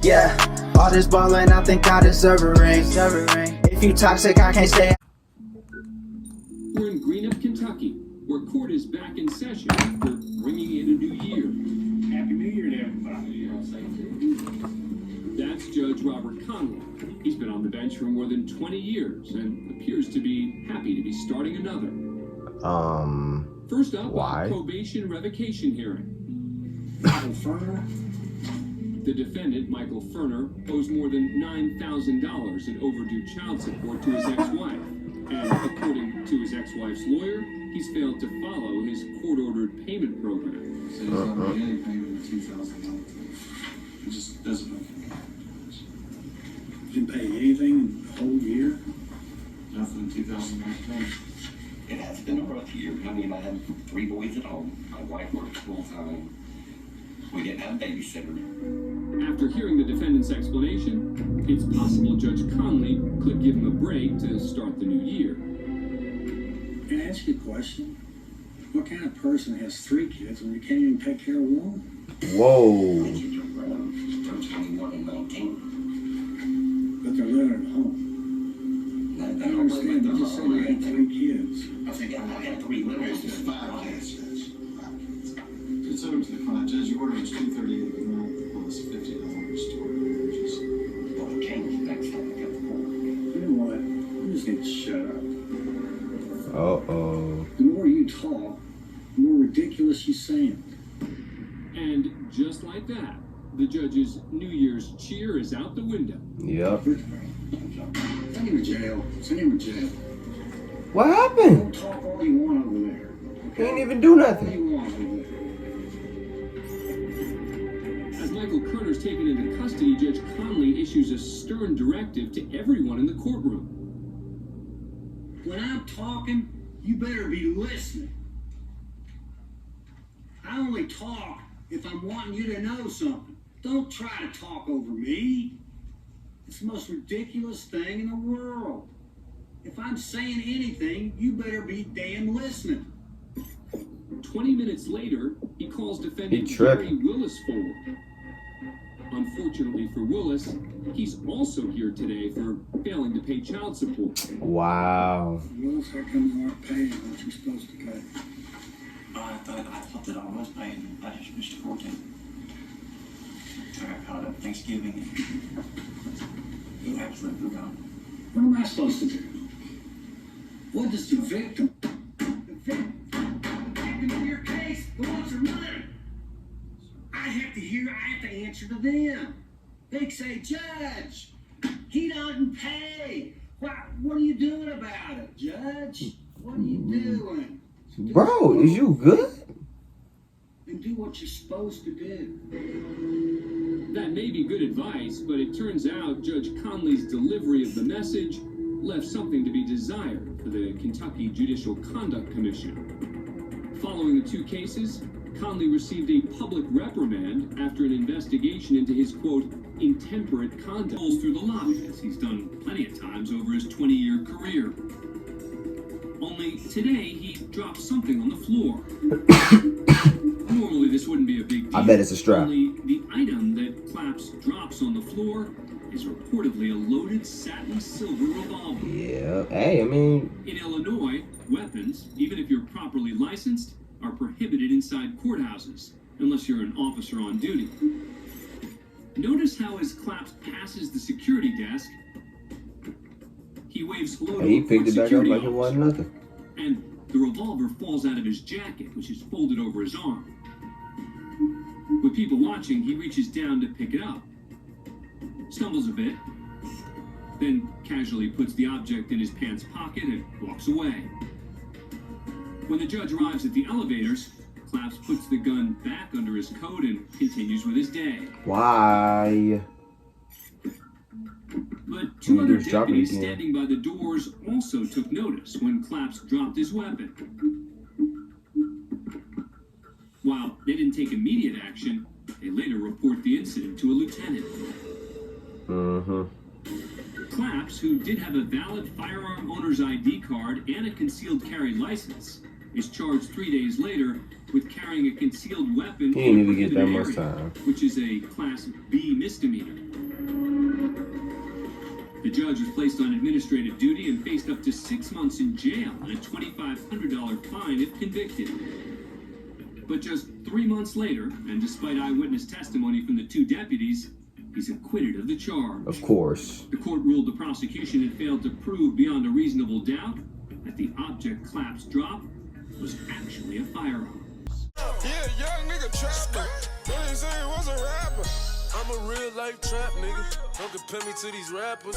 Yeah, all this ballin', I think I deserve a ring. If you toxic, I can't stay. We're in Greenup, Kentucky, where court is back in session after bringing in a new year. Happy New Year to everybody. That's Judge Robert Conley. He's been on the bench for more than 20 years and appears to be happy to be starting another. First up, why? a probation revocation hearing. Michael Ferner. The defendant, Michael Ferner, owes more than $9,000 in overdue child support to his ex-wife. And according to his ex-wife's lawyer, he's failed to follow his court-ordered payment program. So he's not getting any payment in 2019. It just doesn't make any sense. Didn't pay anything the whole year? Nothing in 2019. It has been a rough year. I mean, I had 3 boys at home. My wife worked full time. We didn't have a babysitter. After hearing the defendant's explanation, it's possible Judge Conley could give him a break to start the new year. Can I ask you a question? What kind of person has 3 kids when you can't even take care of one? Whoa. The kids are grown. They're 21 and 19. But they're living at home. I don't understand. You just said you had 3 kids. I think I had 3 livers. It's 5 kids. Consider to the client, Judge, your order is $238 a month plus $50 toward damages. Well, it changed next time I got the court. You know what? You just need to shut up. Uh-oh. The more you talk, the more ridiculous you sound. And just like that, the judge's New Year's cheer is out the window. Yep. Send him to jail. Send him to jail. What happened? Don't talk all you want over there. He ain't even do All nothing. you want over there. As Michael Kerner's taken into custody, Judge Conley issues a stern directive to everyone in the courtroom. When I'm talking, you better be listening. I only talk if I'm wanting you to know something. Don't try to talk over me. It's the most ridiculous thing in the world. If I'm saying anything, you better be damn listening. 20 minutes later, he calls defendant He tripped. Gary Willis forward. Unfortunately for Willis, he's also here today for failing to pay child support. Wow. Willis, how come you aren't paying what you're supposed to pay? I thought that I was paying. I just missed the court date. I got caught up Thanksgiving and you absolutely forgot. What am I supposed to do? What does the victim in your case who wants her money? I have to answer to them. They say, Judge, he doesn't pay. What are you doing about it, Judge? What are you doing? Bro, is you good? And do what you're supposed to do. That may be good advice, but it turns out Judge Conley's delivery of the message left something to be desired for the Kentucky Judicial Conduct Commission. Following the 2 cases, Conley received a public reprimand after an investigation into his, quote, intemperate conduct through the lobby, as he's done plenty of times over his 20-year career. Only today, he dropped something on the floor. Normally, this wouldn't be a big deal. I bet it's a strap. Only the item that Claps drops on the floor is reportedly a loaded satin silver revolver. Yeah. Hey, I mean, In Illinois, weapons, even if you're properly licensed, are prohibited inside courthouses, unless you're an officer on duty. Notice how as Claps passes the security desk, he waves hello to he a picked it back up security like it wasn't officer, nothing. and the revolver falls out of his jacket, which is folded over his arm. With people watching, he reaches down to pick it up, stumbles a bit, then casually puts the object in his pants pocket and walks away. When the judge arrives at the elevators, Claps puts the gun back under his coat and continues with his day. Why? But 2 other just drop it deputies again. standing by the doors also took notice when Claps dropped his weapon. While they didn't take immediate action, they later report the incident to a lieutenant. Claps, who did have a valid firearm owner's ID card and a concealed carry license, is charged 3 days later with carrying a concealed weapon. He didn't in a even get that prohibited much area, time. which is a Class B misdemeanor. The judge was placed on administrative duty and faced up to 6 months in jail and a $2,500 fine if convicted. But just 3 months later, and despite eyewitness testimony from the two deputies, he's acquitted of the charge. Of course. The court ruled the prosecution had failed to prove beyond a reasonable doubt that the object Claps dropped was actually a firearm. Yeah, young nigga trapper. Don't even say he was a rapper. I'm a real life trap nigga. Don't compare me to these rappers.